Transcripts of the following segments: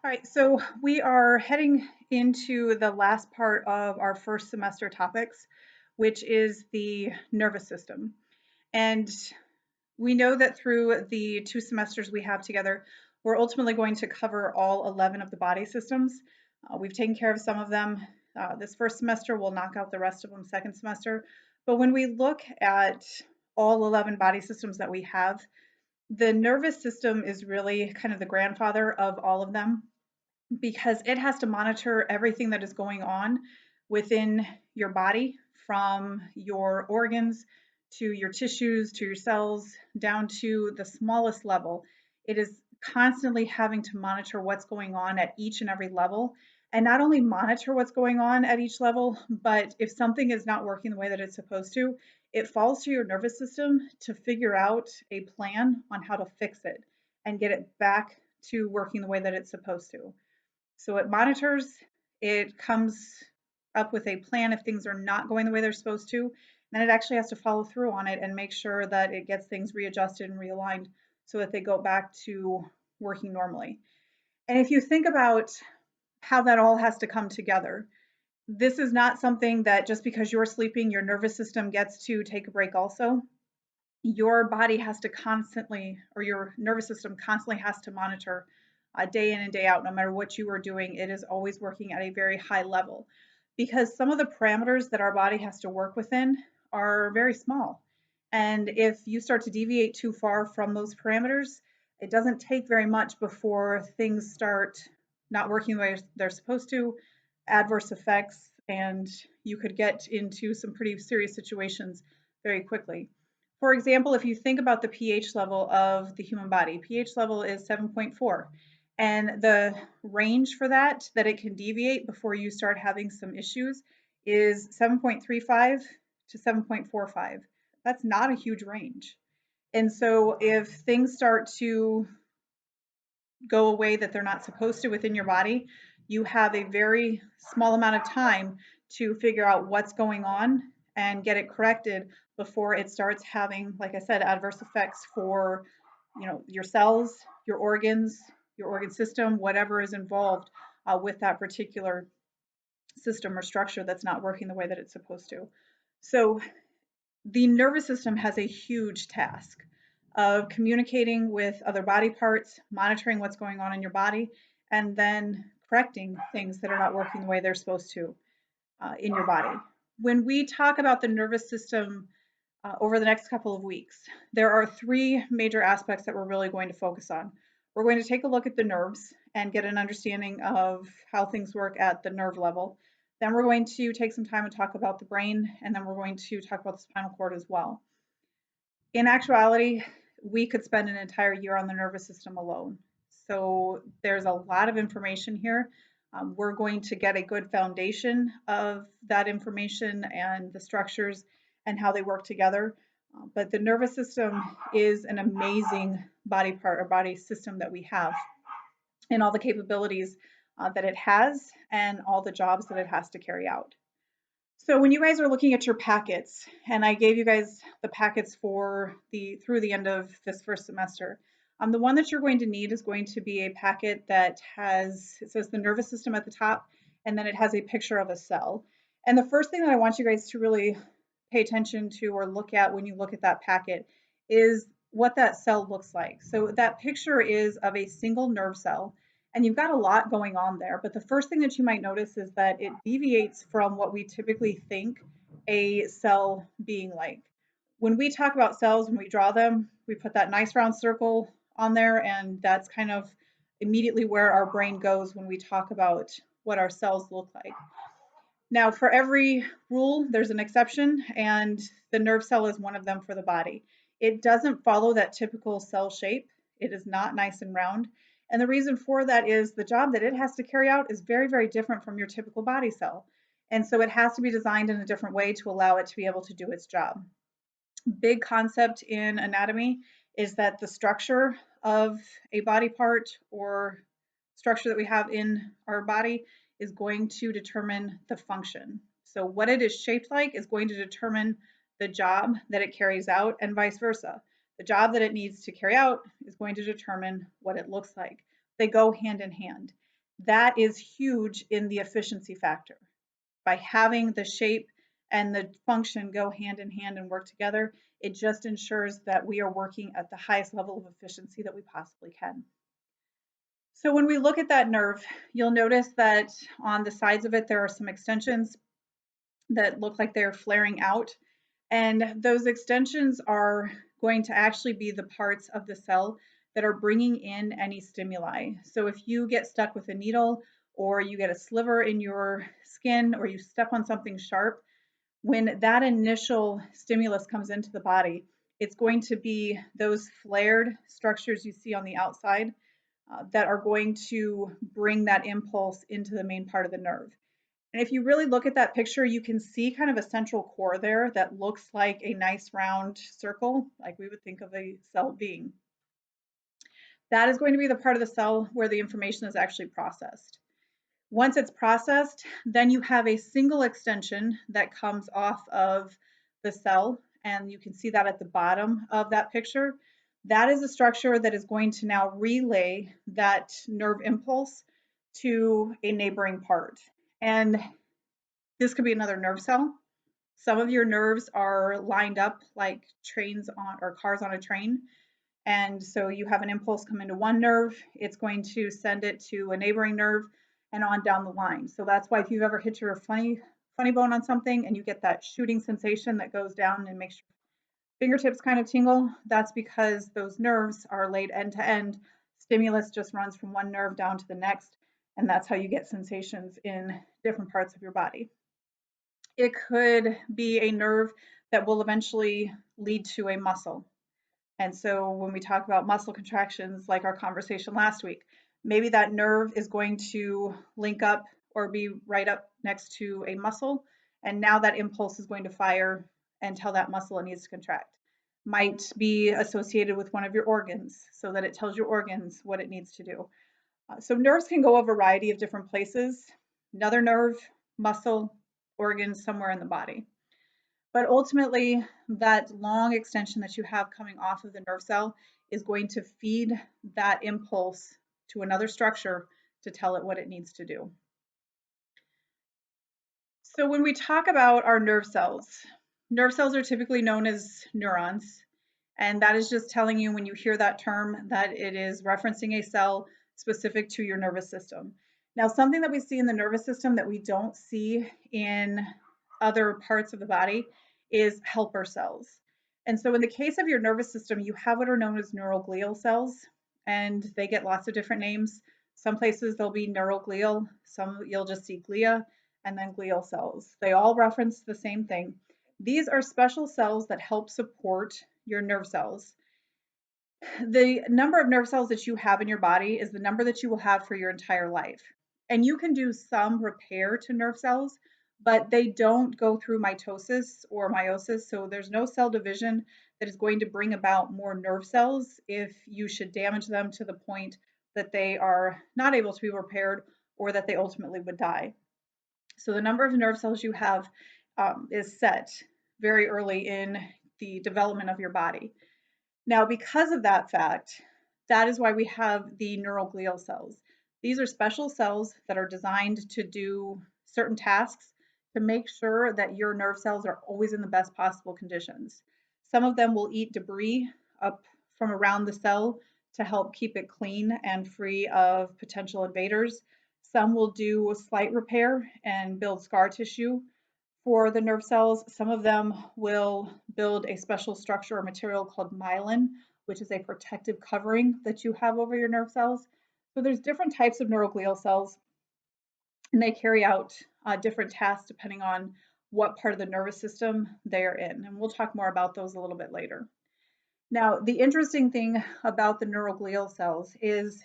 All right, so we are heading into the last part of our first semester topics, which is the nervous system. And we know that through the 2 semesters we have together, we're ultimately going to cover all 11 of the body systems. We've taken care of some of them. This first semester, we'll knock out the rest of them second semester. But when we look at all 11 body systems that we have, the nervous system is really kind of the grandfather of all of them because it has to monitor everything that is going on within your body, from your organs to your tissues to your cells down to the smallest level. It is constantly having to monitor what's going on at each and every level. And not only monitor what's going on at each level, but if something is not working the way that it's supposed to, it falls to your nervous system to figure out a plan on how to fix it and get it back to working the way that it's supposed to. So it monitors, it comes up with a plan if things are not going the way they're supposed to. Then it actually has to follow through on it and make sure that it gets things readjusted and realigned so that they go back to working normally. And if you think about how that all has to come together, this is not something that just because you're sleeping, your nervous system gets to take a break also. Your body has to constantly, or your nervous system constantly has to monitor day in and day out. No matter what you are doing, it is always working at a very high level because some of the parameters that our body has to work within are very small. And if you start to deviate too far from those parameters, it doesn't take very much before things start not working the way they're supposed to, adverse effects, and you could get into some pretty serious situations very quickly. For example, if you think about the pH level of the human body, pH level is 7.4. And the range for that it can deviate before you start having some issues is 7.35 to 7.45. That's not a huge range. And so if things start to go away that they're not supposed to within your body, you have a very small amount of time to figure out what's going on and get it corrected before it starts having, like I said, adverse effects for, your cells, your organs, your organ system, whatever is involved with that particular system or structure that's not working the way that it's supposed to. So the nervous system has a huge task of communicating with other body parts, monitoring what's going on in your body, and then correcting things that are not working the way they're supposed to in your body. When we talk about the nervous system over the next couple of weeks, there are 3 major aspects that we're really going to focus on. We're going to take a look at the nerves and get an understanding of how things work at the nerve level. Then we're going to take some time and talk about the brain, and then we're going to talk about the spinal cord as well. In actuality, we could spend an entire year on the nervous system alone. So there's a lot of information here. We're going to get a good foundation of that information and the structures and how they work together. But the nervous system is an amazing body part or body system that we have, and all the capabilities that it has and all the jobs that it has to carry out. So when you guys are looking at your packets, and I gave you guys the packets for the through the end of this first semester, the one that you're going to need is going to be a packet that has, it says the nervous system at the top, and then it has a picture of a cell. And the first thing that I want you guys to really pay attention to or look at when you look at that packet is what that cell looks like. So that picture is of a single nerve cell, and you've got a lot going on there. But the first thing that you might notice is that it deviates from what we typically think a cell being like. When we talk about cells, when we draw them, we put that nice round circle on there, and that's kind of immediately where our brain goes when we talk about what our cells look like. Now, for every rule, there's an exception, and the nerve cell is one of them for the body. It doesn't follow that typical cell shape. It is not nice and round. And the reason for that is the job that it has to carry out is very, very different from your typical body cell. And so it has to be designed in a different way to allow it to be able to do its job. Big concept in anatomy is that the structure of a body part or structure that we have in our body is going to determine the function. So what it is shaped like is going to determine the job that it carries out, and vice versa. The job that it needs to carry out is going to determine what it looks like. They go hand in hand. That is huge in the efficiency factor. By having the shape and the function go hand in hand and work together, it just ensures that we are working at the highest level of efficiency that we possibly can. So when we look at that nerve, you'll notice that on the sides of it, there are some extensions that look like they're flaring out. And those extensions are going to actually be the parts of the cell that are bringing in any stimuli. So if you get stuck with a needle, or you get a sliver in your skin, or you step on something sharp, when that initial stimulus comes into the body, it's going to be those flared structures you see on the outside that are going to bring that impulse into the main part of the nerve. And if you really look at that picture, you can see kind of a central core there that looks like a nice round circle, like we would think of a cell being. That is going to be the part of the cell where the information is actually processed. Once it's processed, then you have a single extension that comes off of the cell, and you can see that at the bottom of that picture. That is a structure that is going to now relay that nerve impulse to a neighboring part. And this could be another nerve cell. Some of your nerves are lined up like trains on or cars on a train. And so you have an impulse come into one nerve, it's going to send it to a neighboring nerve and on down the line. So that's why if you've ever hit your funny bone on something and you get that shooting sensation that goes down and makes your fingertips kind of tingle, that's because those nerves are laid end to end. Stimulus just runs from one nerve down to the next, and that's how you get sensations in different parts of your body. It could be a nerve that will eventually lead to a muscle. And so when we talk about muscle contractions, like our conversation last week, maybe that nerve is going to link up or be right up next to a muscle. And now that impulse is going to fire and tell that muscle it needs to contract. Might be associated with one of your organs so that it tells your organs what it needs to do. So nerves can go a variety of different places. Another nerve, muscle, organ somewhere in the body. But ultimately, that long extension that you have coming off of the nerve cell is going to feed that impulse to another structure to tell it what it needs to do. So when we talk about our nerve cells are typically known as neurons. And that is just telling you when you hear that term that it is referencing a cell specific to your nervous system. Now, something that we see in the nervous system that we don't see in other parts of the body is helper cells. And so in the case of your nervous system, you have what are known as neural glial cells, and they get lots of different names. Some places they'll be neuroglial, some you'll just see glia, and then glial cells. They all reference the same thing. These are special cells that help support your nerve cells. The number of nerve cells that you have in your body is the number that you will have for your entire life. And you can do some repair to nerve cells, but they don't go through mitosis or meiosis. So there's no cell division that is going to bring about more nerve cells if you should damage them to the point that they are not able to be repaired or that they ultimately would die. So the number of nerve cells you have is set very early in the development of your body. Now, because of that fact, that is why we have the neuroglial cells. These are special cells that are designed to do certain tasks to make sure that your nerve cells are always in the best possible conditions. Some of them will eat debris up from around the cell to help keep it clean and free of potential invaders. Some will do slight repair and build scar tissue for the nerve cells. Some of them will build a special structure or material called myelin, which is a protective covering that you have over your nerve cells. So there's different types of neuroglial cells, and they carry out different tasks depending on what part of the nervous system they are in. And we'll talk more about those a little bit later. Now, the interesting thing about the neuroglial cells is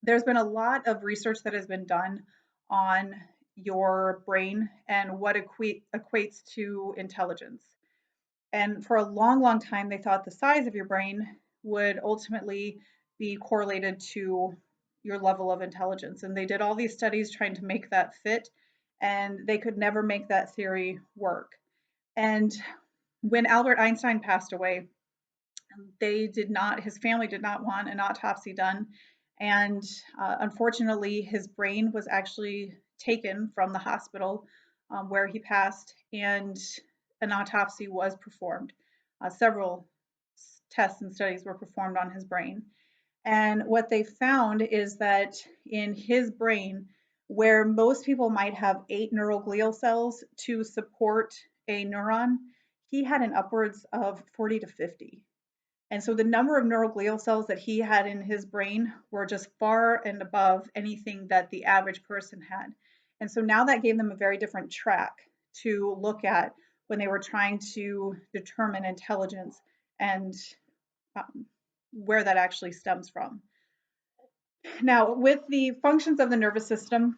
there's been a lot of research that has been done on your brain and what equates to intelligence. And for a long, long time, they thought the size of your brain would ultimately be correlated to your level of intelligence. And they did all these studies trying to make that fit, and they could never make that theory work. And when Albert Einstein passed away, his family did not want an autopsy done, And unfortunately, his brain was actually taken from the hospital where he passed, and an autopsy was performed. Several tests and studies were performed on his brain. And what they found is that in his brain, where most people might have 8 neural glial cells to support a neuron, he had an upwards of 40 to 50. And so the number of neuroglial cells that he had in his brain were just far and above anything that the average person had. And so now that gave them a very different track to look at when they were trying to determine intelligence and where that actually stems from. Now, with the functions of the nervous system,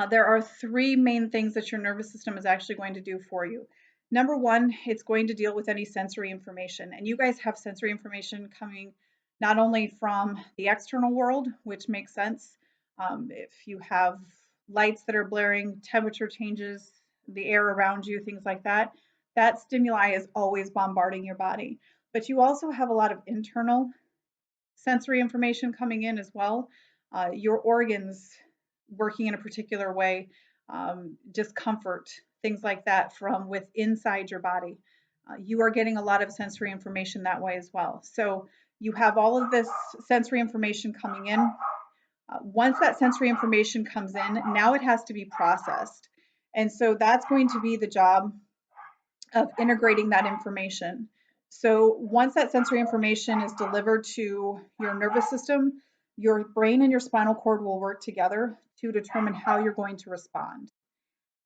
there are 3 main things that your nervous system is actually going to do for you. Number one, it's going to deal with any sensory information. And you guys have sensory information coming not only from the external world, which makes sense. If you have lights that are blaring, temperature changes, the air around you, things like that, that stimuli is always bombarding your body. But you also have a lot of internal sensory information coming in as well. Your organs working in a particular way, discomfort, things like that from with inside your body. You are getting a lot of sensory information that way as well. So you have all of this sensory information coming in. Once that sensory information comes in, now it has to be processed. And so that's going to be the job of integrating that information. So once that sensory information is delivered to your nervous system, your brain and your spinal cord will work together to determine how you're going to respond.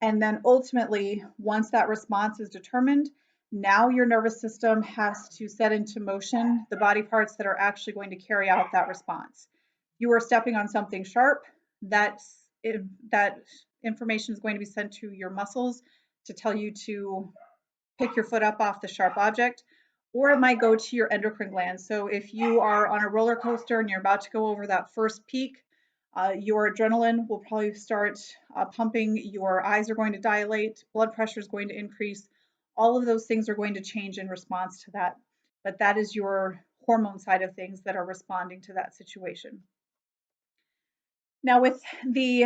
And then ultimately, once that response is determined, now your nervous system has to set into motion the body parts that are actually going to carry out that response. You are stepping on something sharp, that information is going to be sent to your muscles to tell you to pick your foot up off the sharp object, or it might go to your endocrine glands. So if you are on a roller coaster and you're about to go over that first peak, your adrenaline will probably start pumping, your eyes are going to dilate, blood pressure is going to increase. All of those things are going to change in response to that. But that is your hormone side of things that are responding to that situation. Now, with the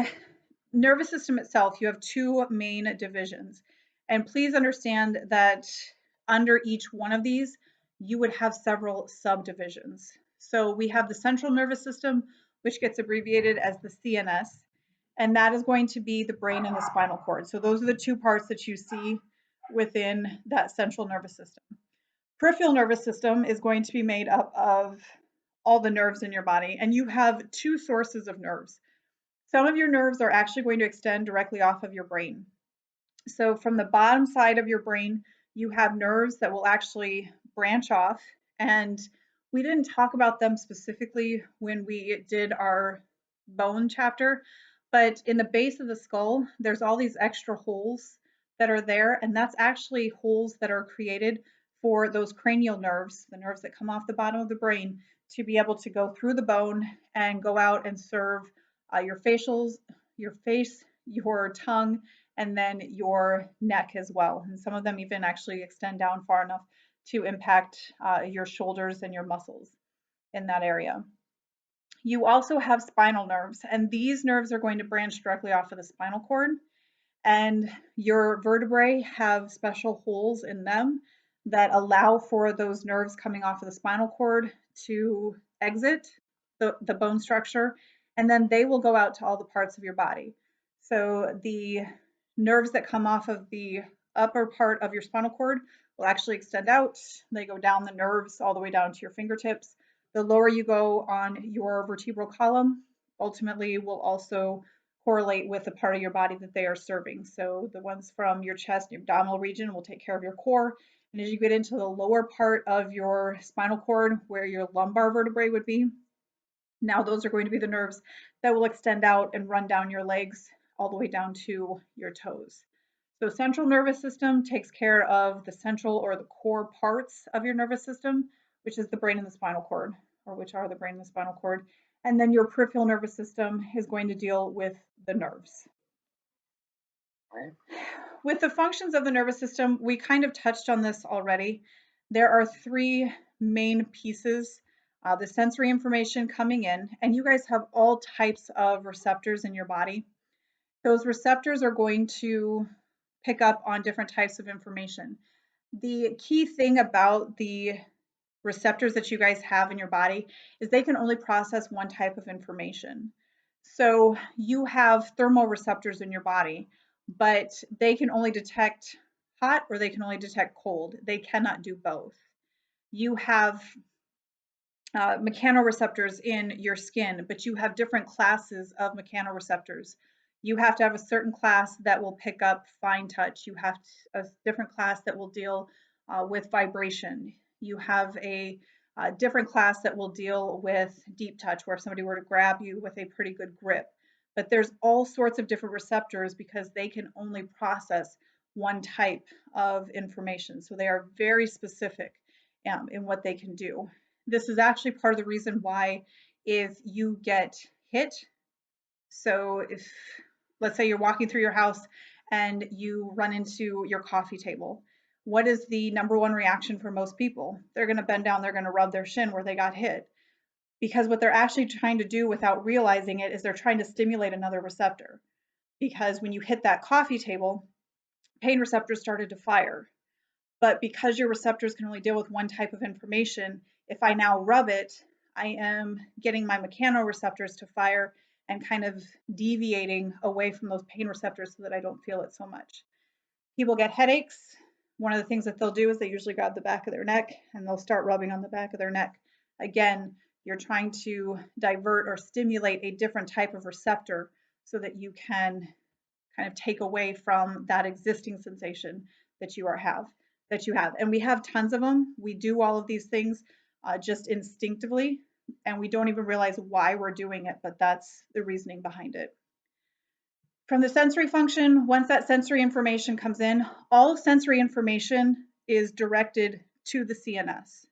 nervous system itself, you have 2 main divisions. And please understand that under each one of these, you would have several subdivisions. So we have the central nervous system, which gets abbreviated as the CNS, and that is going to be the brain and the spinal cord. So those are the 2 parts that you see within that central nervous system. Peripheral nervous system is going to be made up of all the nerves in your body, and you have 2 sources of nerves. Some of your nerves are actually going to extend directly off of your brain. So from the bottom side of your brain, you have nerves that will actually branch off. And we didn't talk about them specifically when we did our bone chapter, but in the base of the skull, there's all these extra holes that are there. And that's actually holes that are created for those cranial nerves, the nerves that come off the bottom of the brain, to be able to go through the bone and go out and serve your facials, your face, your tongue, and then your neck as well. And some of them even actually extend down far enough to impact your shoulders and your muscles in that area. You also have spinal nerves, and these nerves are going to branch directly off of the spinal cord. And your vertebrae have special holes in them that allow for those nerves coming off of the spinal cord to exit the bone structure, and then they will go out to all the parts of your body. So the nerves that come off of the upper part of your spinal cord will actually extend out. They go down the nerves all the way down to your fingertips. The lower you go on your vertebral column, ultimately will also correlate with the part of your body that they are serving. So the ones from your chest, your abdominal region will take care of your core. And as you get into the lower part of your spinal cord, where your lumbar vertebrae would be, now those are going to be the nerves that will extend out and run down your legs all the way down to your toes. So central nervous system takes care of the central or the core parts of your nervous system, which is the brain and the spinal cord, or which are the brain and the spinal cord. And then your peripheral nervous system is going to deal with the nerves. With the functions of the nervous system, we kind of touched on this already. There are 3 main pieces the sensory information coming in, and you guys have all types of receptors in your body. Those receptors are going to pick up on different types of information. The key thing about the receptors that you guys have in your body is they can only process one type of information. So you have thermoreceptors in your body, but they can only detect hot or they can only detect cold. They cannot do both. You have mechanoreceptors in your skin, but you have different classes of mechanoreceptors. You have to have a certain class that will pick up fine touch. You have a different class that will deal with vibration. You have a different class that will deal with deep touch, where if somebody were to grab you with a pretty good grip. But there's all sorts of different receptors because they can only process one type of information. So they are very specific in what they can do. This is actually part of the reason why if you get hit, so if let's say you're walking through your house and you run into your coffee table, what is the number one reaction for most people? They're going to bend down, they're going to rub their shin where they got hit. Because what they're actually trying to do without realizing it is they're trying to stimulate another receptor. Because when you hit that coffee table, pain receptors started to fire. But because your receptors can only deal with one type of information, if I now rub it, I am getting my mechanoreceptors to fire and kind of deviating away from those pain receptors so that I don't feel it so much. People get headaches. One of the things that they'll do is they usually grab the back of their neck and they'll start rubbing on the back of their neck. Again, you're trying to divert or stimulate a different type of receptor so that you can kind of take away from that existing sensation that you have. And we have tons of them. We do all of these things just instinctively, and we don't even realize why we're doing it, but that's the reasoning behind it. From the sensory function, once that sensory information comes in, all sensory information is directed to the CNS.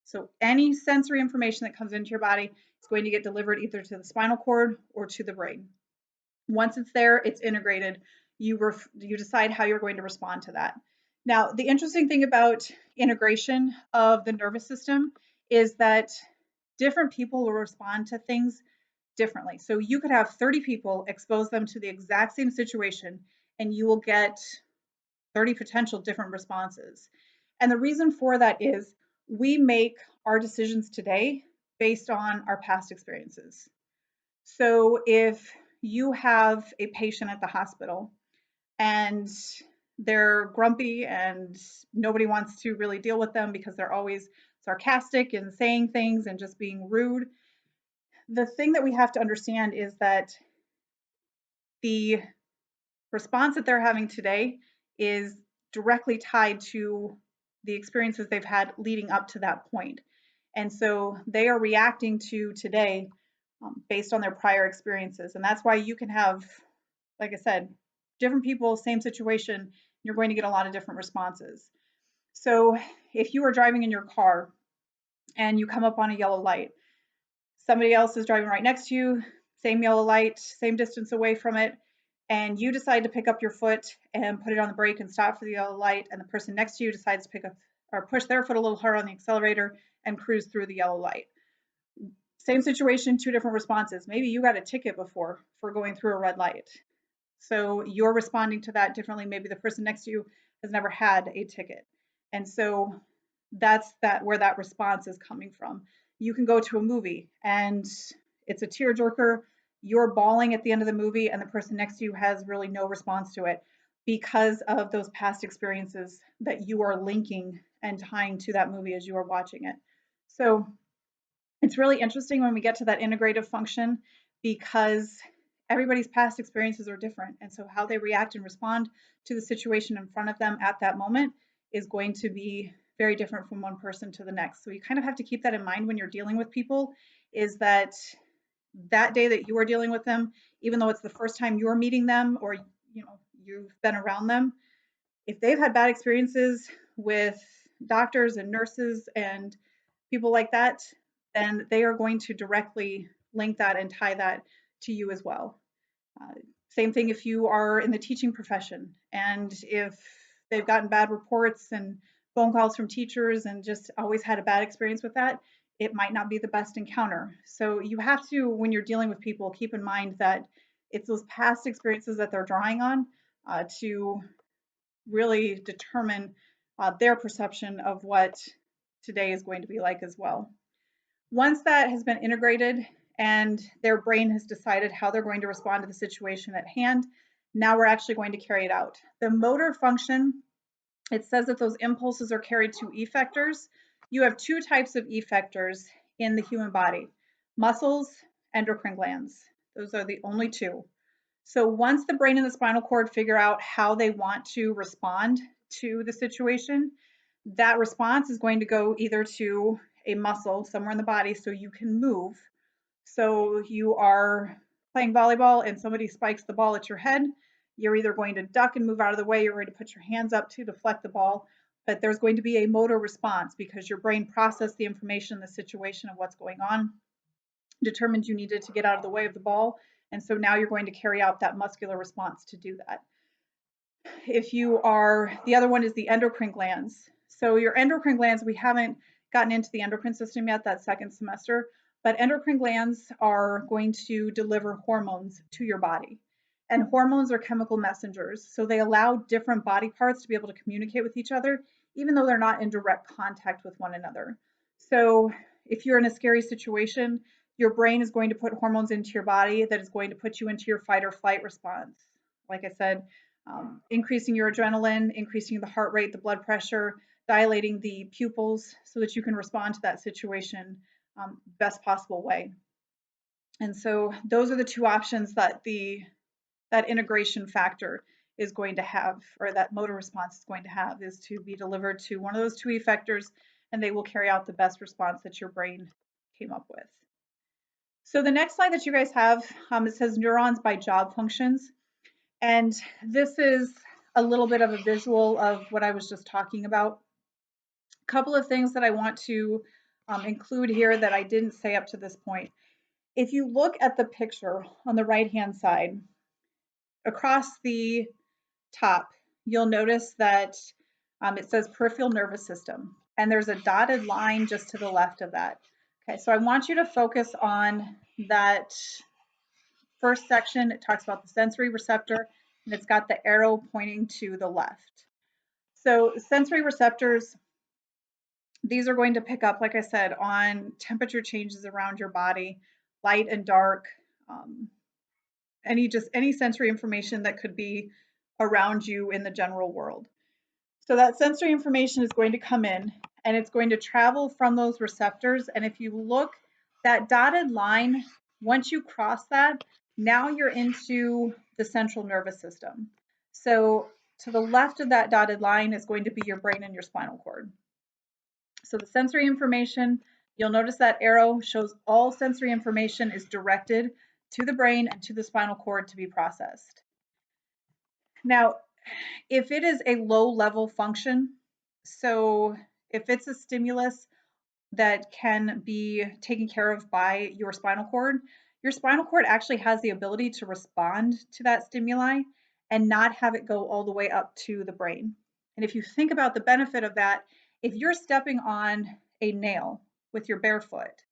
So any sensory information that comes into your body is going to get delivered either to the spinal cord or to the brain. Once it's there, it's integrated. You decide how you're going to respond to that. Now, the interesting thing about integration of the nervous system is that different people will respond to things differently. So you could have 30 people, expose them to the exact same situation, and you will get 30 potential different responses. And the reason for that is we make our decisions today based on our past experiences. So if you have a patient at the hospital and they're grumpy and nobody wants to really deal with them because they're always sarcastic and saying things and just being rude, the thing that we have to understand is that the response that they're having today is directly tied to the experiences they've had leading up to that point. And so they are reacting to today based on their prior experiences. And that's why you can have, like I said, different people, same situation, you're going to get a lot of different responses. So if you are driving in your car and you come up on a yellow light, somebody else is driving right next to you, same yellow light, same distance away from it, and you decide to pick up your foot and put it on the brake and stop for the yellow light, and the person next to you decides to pick up or push their foot a little harder on the accelerator and cruise through the yellow light. Same situation, two different responses. Maybe you got a ticket before for going through a red light. So you're responding to that differently. Maybe the person next to you has never had a ticket. And so that's where that response is coming from. You can go to a movie and it's a tearjerker. You're bawling at the end of the movie and the person next to you has really no response to it because of those past experiences that you are linking and tying to that movie as you are watching it. So it's really interesting when we get to that integrative function because everybody's past experiences are different. And so how they react and respond to the situation in front of them at that moment is going to be very different from one person to the next. So you kind of have to keep that in mind when you're dealing with people, is that that day that you are dealing with them, even though it's the first time you're meeting them or you've been around them, if they've had bad experiences with doctors and nurses and people like that, then they are going to directly link that and tie that to you as well. Same thing if you are in the teaching profession and if they've gotten bad reports and phone calls from teachers and just always had a bad experience with that, it might not be the best encounter. So you have to, when you're dealing with people, keep in mind that it's those past experiences that they're drawing on to really determine their perception of what today is going to be like as well. Once that has been integrated and their brain has decided how they're going to respond to the situation at hand, now we're actually going to carry it out. The motor function, it says that those impulses are carried to effectors. You have two types of effectors in the human body, muscles, endocrine glands. Those are the only two. So once the brain and the spinal cord figure out how they want to respond to the situation, that response is going to go either to a muscle somewhere in the body so you can move. So you are playing volleyball and somebody spikes the ball at your head. You're either going to duck and move out of the way, you're going to put your hands up to deflect the ball, but there's going to be a motor response because your brain processed the information in the situation of what's going on, determined you needed to get out of the way of the ball, and so now you're going to carry out that muscular response to do that. If you are, the other one is the endocrine glands. So your endocrine glands, we haven't gotten into the endocrine system yet that second semester, but endocrine glands are going to deliver hormones to your body. And hormones are chemical messengers. So they allow different body parts to be able to communicate with each other, even though they're not in direct contact with one another. So if you're in a scary situation, your brain is going to put hormones into your body that is going to put you into your fight or flight response. Like I said, increasing your adrenaline, increasing the heart rate, the blood pressure, dilating the pupils so that you can respond to that situation best possible way. And so those are the two options that that integration factor is going to have, or that motor response is going to have, is to be delivered to one of those two effectors, and they will carry out the best response that your brain came up with. So the next slide that you guys have, it says neurons by job functions. And this is a little bit of a visual of what I was just talking about. A couple of things that I want to include here that I didn't say up to this point. If you look at the picture on the right-hand side, across the top, you'll notice that it says peripheral nervous system, and there's a dotted line just to the left of that. Okay, so I want you to focus on that first section. It talks about the sensory receptor, and it's got the arrow pointing to the left. So sensory receptors, these are going to pick up, like I said, on temperature changes around your body, light and dark, any sensory information that could be around you in the general world. So that sensory information is going to come in and it's going to travel from those receptors. And if you look, that dotted line, once you cross that, now you're into the central nervous system. So to the left of that dotted line is going to be your brain and your spinal cord. So the sensory information, you'll notice that arrow shows all sensory information is directed to the brain and to the spinal cord to be processed. Now, if it is a low level function, so if it's a stimulus that can be taken care of by your spinal cord actually has the ability to respond to that stimuli and not have it go all the way up to the brain. And if you think about the benefit of that, if you're stepping on a nail with your bare foot,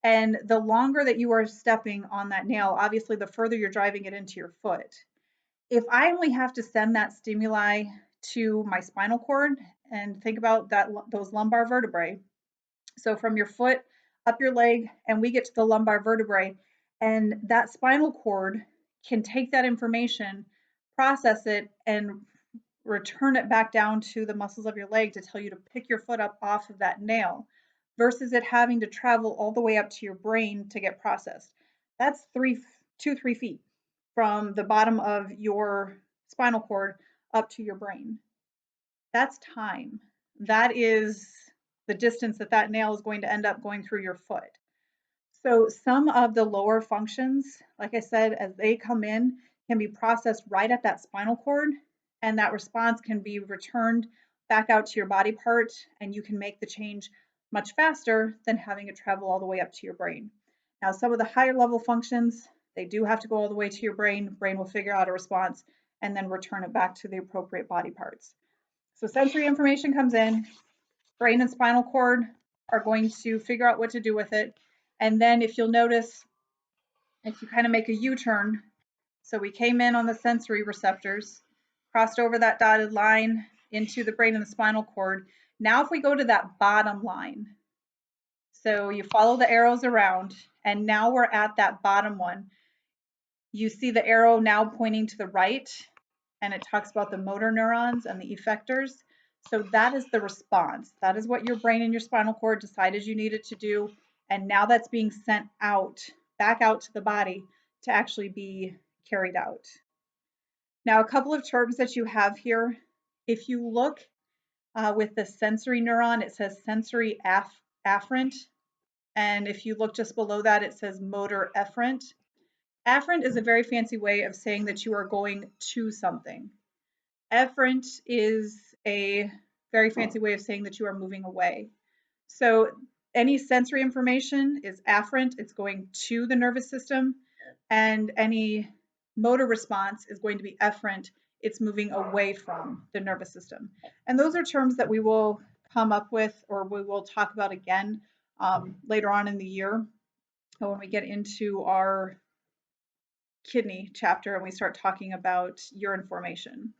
and the longer that you are stepping on that nail, obviously the further you're driving it into your foot. If I only have to send that stimuli to my spinal cord, and think about those lumbar vertebrae, so from your foot up your leg, and we get to the lumbar vertebrae, and that spinal cord can take that information, process it, and return it back down to the muscles of your leg to tell you to pick your foot up off of that nail, versus it having to travel all the way up to your brain to get processed. That's 3 feet from the bottom of your spinal cord up to your brain. That's time. That is the distance that that nail is going to end up going through your foot. So some of the lower functions, like I said, as they come in, can be processed right at that spinal cord, and that response can be returned back out to your body part, and you can make the change much faster than having it travel all the way up to your brain. Now, some of the higher level functions, they do have to go all the way to your brain. Brain will figure out a response and then return it back to the appropriate body parts. So sensory information comes in, brain and spinal cord are going to figure out what to do with it. And then if you'll notice, if you kind of make a U-turn, so we came in on the sensory receptors, crossed over that dotted line into the brain and the spinal cord. Now if we go to that bottom line, so you follow the arrows around, and now we're at that bottom one. You see the arrow now pointing to the right, and it talks about the motor neurons and the effectors. So that is the response. That is what your brain and your spinal cord decided you needed to do. And now that's being sent out, back out to the body to actually be carried out. Now, a couple of terms that you have here. If you look with the sensory neuron, it says sensory afferent. And if you look just below that, it says motor efferent. Afferent is a very fancy way of saying that you are going to something. Efferent is a very fancy way of saying that you are moving away. So any sensory information is afferent, it's going to the nervous system, and any motor response is going to be efferent, it's moving away from the nervous system. And those are terms that we will come up with, or we will talk about again later on in the year when we get into our kidney chapter and we start talking about urine formation.